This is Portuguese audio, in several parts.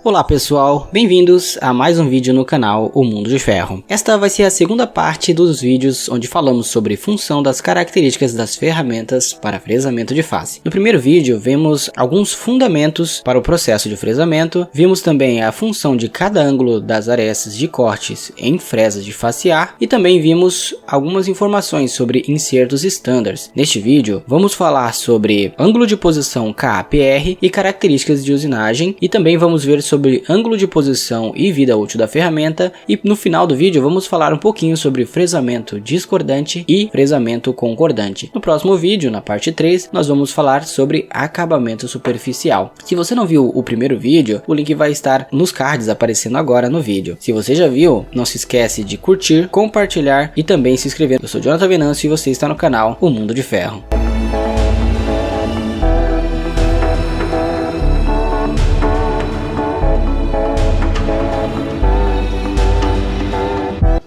Olá pessoal, bem-vindos a mais um vídeo no canal O Mundo de Ferro. Esta vai ser a segunda parte dos vídeos onde falamos sobre função das características das ferramentas para fresamento de face. No primeiro vídeo vimos alguns fundamentos para o processo de fresamento, vimos também a função de cada ângulo das arestas de cortes em fresas de facear e também vimos algumas informações sobre insertos standards. Neste vídeo vamos falar sobre ângulo de posição KPR e características de usinagem e também vamos ver sobre ângulo de posição e vida útil da ferramenta e no final do vídeo vamos falar um pouquinho sobre fresamento discordante e fresamento concordante. No próximo vídeo, na parte 3, nós vamos falar sobre acabamento superficial. Se você não viu o primeiro vídeo, o link vai estar nos cards aparecendo agora no vídeo. Se você já viu, não se esquece de curtir, compartilhar e também se inscrever. Eu sou Jonathan Venâncio e você está no canal O Mundo de Ferro.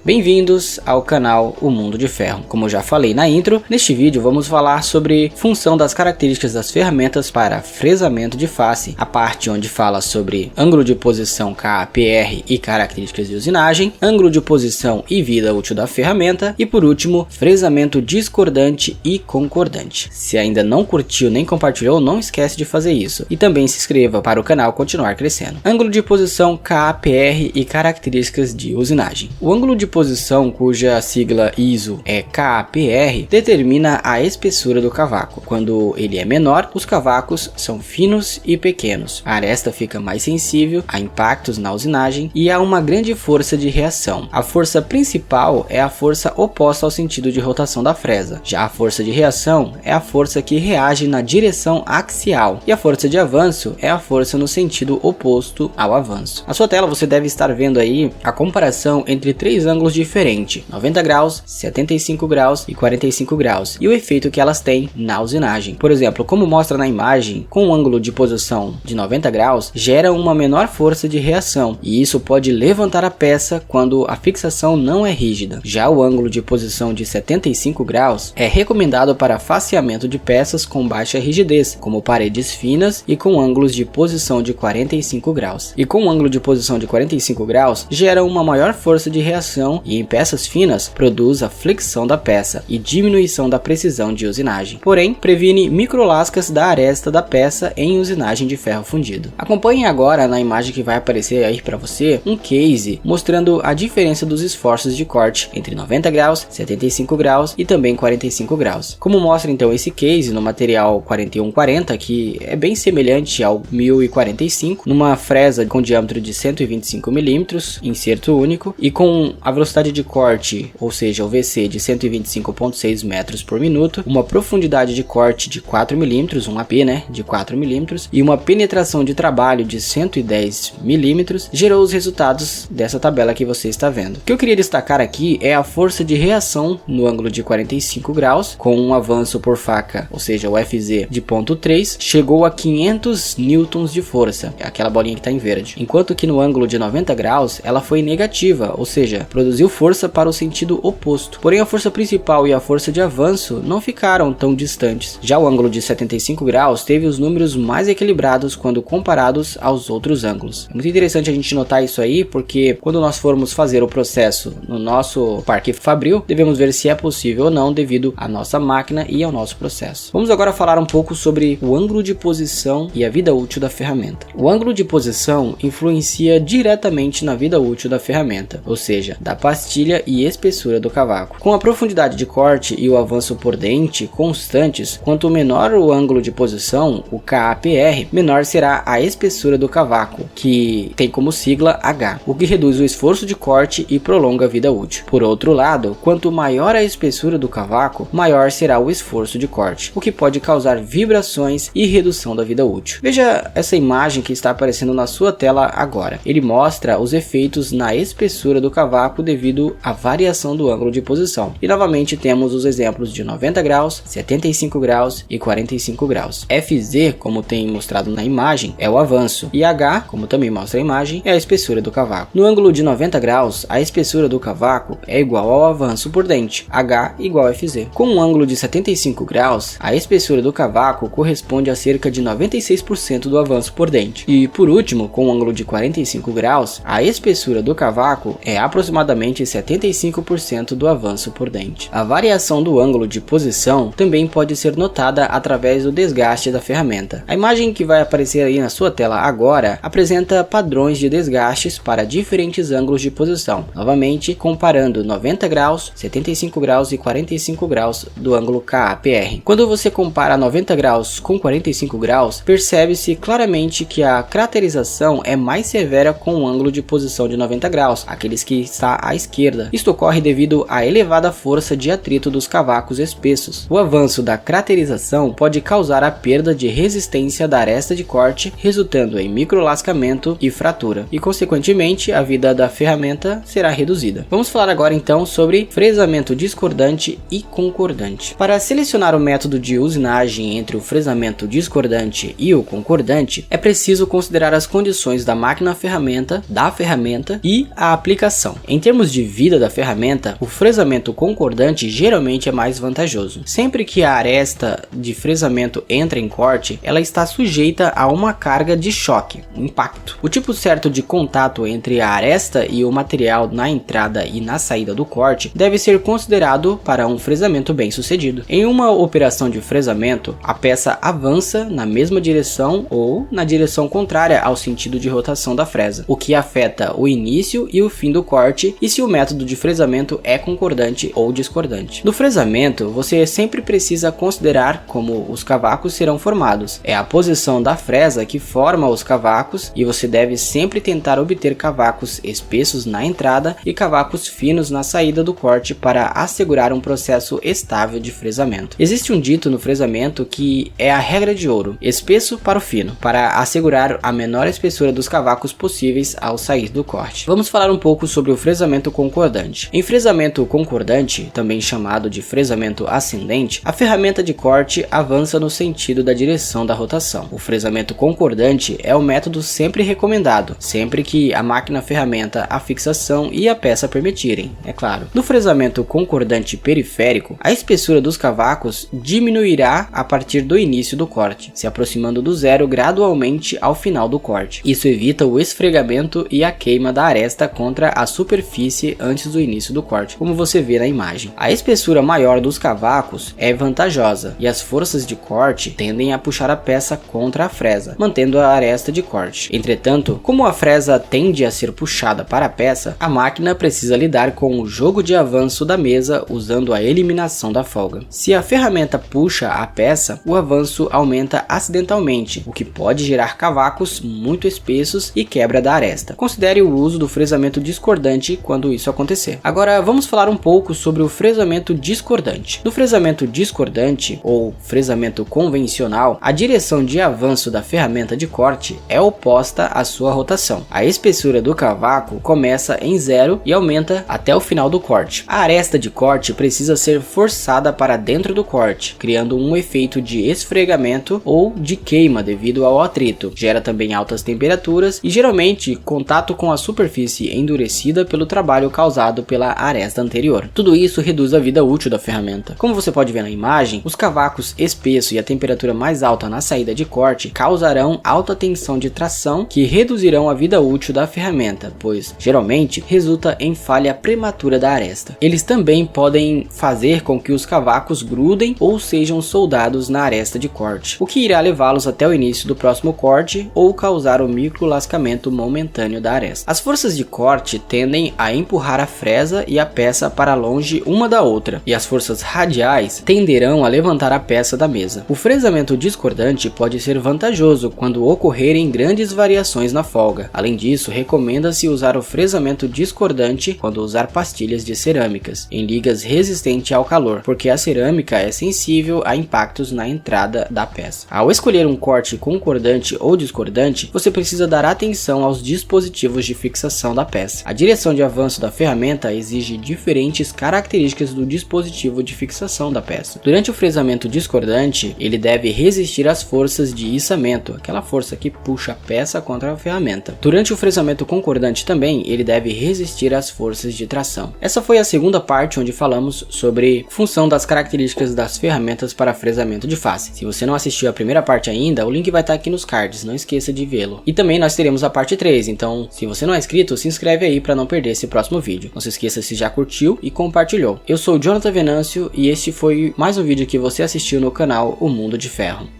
Bem-vindos ao canal O Mundo de Ferro. Como eu já falei na intro, neste vídeo vamos falar sobre função das características das ferramentas para fresamento de face, a parte onde fala sobre ângulo de posição KPR e características de usinagem, ângulo de posição e vida útil da ferramenta e por último, fresamento discordante e concordante. Se ainda não curtiu nem compartilhou, não esquece de fazer isso e também se inscreva para o canal continuar crescendo. Ângulo de posição KPR e características de usinagem. O ângulo de posição, cuja sigla ISO é KPR, determina a espessura do cavaco. Quando ele é menor, os cavacos são finos e pequenos. A aresta fica mais sensível a impactos na usinagem e há uma grande força de reação. A força principal é a força oposta ao sentido de rotação da fresa. Já a força de reação é a força que reage na direção axial e a força de avanço é a força no sentido oposto ao avanço. Na sua tela você deve estar vendo aí a comparação entre três ângulos diferentes, 90 graus, 75 graus e 45 graus, e o efeito que elas têm na usinagem. Por exemplo, como mostra na imagem, com um ângulo de posição de 90 graus, gera uma menor força de reação, e isso pode levantar a peça quando a fixação não é rígida. Já o ângulo de posição de 75 graus é recomendado para faceamento de peças com baixa rigidez, como paredes finas e com ângulos de posição de 45 graus. E com um ângulo de posição de 45 graus, gera uma maior força de reação e em peças finas produz a flexão da peça e diminuição da precisão de usinagem. Porém, previne microlascas da aresta da peça em usinagem de ferro fundido. Acompanhe agora na imagem que vai aparecer aí para você um case mostrando a diferença dos esforços de corte entre 90 graus, 75 graus e também 45 graus. Como mostra então esse case no material 4140, que é bem semelhante ao 1045, numa fresa com diâmetro de 125 mm, inserto único e com a velocidade de corte, ou seja, o VC de 125,6 metros por minuto, uma profundidade de corte de 4 mm, um AP, de 4 mm, e uma penetração de trabalho de 110 mm, gerou os resultados dessa tabela que você está vendo. O que eu queria destacar aqui é a força de reação no ângulo de 45 graus, com um avanço por faca, ou seja, o FZ de 0,3, chegou a 500 newtons de força, aquela bolinha que está em verde, enquanto que no ângulo de 90 graus ela foi negativa, ou seja, produziu força para o sentido oposto. Porém, a força principal e a força de avanço não ficaram tão distantes. Já o ângulo de 75 graus teve os números mais equilibrados quando comparados aos outros ângulos. É muito interessante a gente notar isso aí, porque quando nós formos fazer o processo no nosso parque fabril, devemos ver se é possível ou não devido à nossa máquina e ao nosso processo. Vamos agora falar um pouco sobre o ângulo de posição e a vida útil da ferramenta. O ângulo de posição influencia diretamente na vida útil da ferramenta, ou seja, da pastilha e espessura do cavaco. Com a profundidade de corte e o avanço por dente constantes, quanto menor o ângulo de posição, o KPR, menor será a espessura do cavaco, que tem como sigla H, o que reduz o esforço de corte e prolonga a vida útil. Por outro lado, quanto maior a espessura do cavaco, maior será o esforço de corte, o que pode causar vibrações e redução da vida útil. Veja essa imagem que está aparecendo na sua tela agora. Ele mostra os efeitos na espessura do cavaco devido à variação do ângulo de posição. E novamente temos os exemplos de 90 graus, 75 graus e 45 graus. FZ, como tem mostrado na imagem, é o avanço, e H, como também mostra a imagem, é a espessura do cavaco. No ângulo de 90 graus, a espessura do cavaco é igual ao avanço por dente, H igual a FZ. Com um ângulo de 75 graus, a espessura do cavaco corresponde a cerca de 96% do avanço por dente. E por último, com um ângulo de 45 graus, a espessura do cavaco é aproximadamente 75% do avanço por dente. A variação do ângulo de posição também pode ser notada através do desgaste da ferramenta. A imagem que vai aparecer aí na sua tela agora apresenta padrões de desgastes para diferentes ângulos de posição, novamente comparando 90 graus, 75 graus e 45 graus do ângulo KAPR. Quando você compara 90 graus com 45 graus, percebe-se claramente que a craterização é mais severa com o ângulo de posição de 90 graus, aqueles que está à esquerda. Isto ocorre devido à elevada força de atrito dos cavacos espessos. O avanço da craterização pode causar a perda de resistência da aresta de corte, resultando em microlascamento e fratura, e consequentemente a vida da ferramenta será reduzida. Vamos falar agora então sobre fresamento discordante e concordante. Para selecionar o método de usinagem entre o fresamento discordante e o concordante, é preciso considerar as condições da máquina-ferramenta, da ferramenta e a aplicação. Em termos de vida da ferramenta, o fresamento concordante geralmente é mais vantajoso. Sempre que a aresta de fresamento entra em corte, ela está sujeita a uma carga de choque, impacto. O tipo certo de contato entre a aresta e o material na entrada e na saída do corte deve ser considerado para um fresamento bem sucedido. Em uma operação de fresamento, a peça avança na mesma direção ou na direção contrária ao sentido de rotação da fresa, o que afeta o início e o fim do corte e se o método de fresamento é concordante ou discordante. No fresamento, você sempre precisa considerar como os cavacos serão formados. É a posição da fresa que forma os cavacos e você deve sempre tentar obter cavacos espessos na entrada e cavacos finos na saída do corte para assegurar um processo estável de fresamento. Existe um dito no fresamento que é a regra de ouro: espesso para o fino, para assegurar a menor espessura dos cavacos possíveis ao sair do corte. Vamos falar um pouco sobre o fresamento concordante. Em fresamento concordante, também chamado de fresamento ascendente, a ferramenta de corte avança no sentido da direção da rotação. O fresamento concordante é o método sempre recomendado, sempre que a máquina-ferramenta, a fixação e a peça permitirem, é claro. No fresamento concordante periférico, a espessura dos cavacos diminuirá a partir do início do corte, se aproximando do zero gradualmente ao final do corte. Isso evita o esfregamento e a queima da aresta contra a superfície antes do início do corte, como você vê na imagem. A espessura maior dos cavacos é vantajosa e as forças de corte tendem a puxar a peça contra a fresa, mantendo a aresta de corte. Entretanto, como a fresa tende a ser puxada para a peça, a máquina precisa lidar com o jogo de avanço da mesa usando a eliminação da folga. Se a ferramenta puxa a peça, o avanço aumenta acidentalmente, o que pode gerar cavacos muito espessos e quebra da aresta. Considere o uso do fresamento discordante quando isso acontecer. Agora vamos falar um pouco sobre o fresamento discordante. No fresamento discordante ou fresamento convencional, a direção de avanço da ferramenta de corte é oposta à sua rotação. A espessura do cavaco começa em zero e aumenta até o final do corte. A aresta de corte precisa ser forçada para dentro do corte, criando um efeito de esfregamento ou de queima devido ao atrito. Gera também altas temperaturas e geralmente contato com a superfície endurecida pelo trabalho causado pela aresta anterior. Tudo isso reduz a vida útil da ferramenta. Como você pode ver na imagem, os cavacos espessos e a temperatura mais alta na saída de corte causarão alta tensão de tração que reduzirão a vida útil da ferramenta, pois geralmente resulta em falha prematura da aresta. Eles também podem fazer com que os cavacos grudem ou sejam soldados na aresta de corte, o que irá levá-los até o início do próximo corte ou causar o microlascamento momentâneo da aresta. As forças de corte tendem a empurrar a fresa e a peça para longe uma da outra, e as forças radiais tenderão a levantar a peça da mesa. O fresamento discordante pode ser vantajoso quando ocorrerem grandes variações na folga. Além disso, recomenda-se usar o fresamento discordante quando usar pastilhas de cerâmicas em ligas resistentes ao calor, porque a cerâmica é sensível a impactos na entrada da peça. Ao escolher um corte concordante ou discordante, você precisa dar atenção aos dispositivos de fixação da peça. A direção de avanço avanço da ferramenta exige diferentes características do dispositivo de fixação da peça. Durante o fresamento discordante, ele deve resistir às forças de içamento, aquela força que puxa a peça contra a ferramenta. Durante o fresamento concordante também, ele deve resistir às forças de tração. Essa foi a segunda parte onde falamos sobre função das características das ferramentas para fresamento de face. Se você não assistiu a primeira parte ainda, o link vai estar aqui nos cards, não esqueça de vê-lo. E também nós teremos a parte 3, então se você não é inscrito, se inscreve aí para não perder esse próximo vídeo. Não se esqueça se já curtiu e compartilhou. Eu sou o Jonathan Venâncio e este foi mais um vídeo que você assistiu no canal O Mundo de Ferro.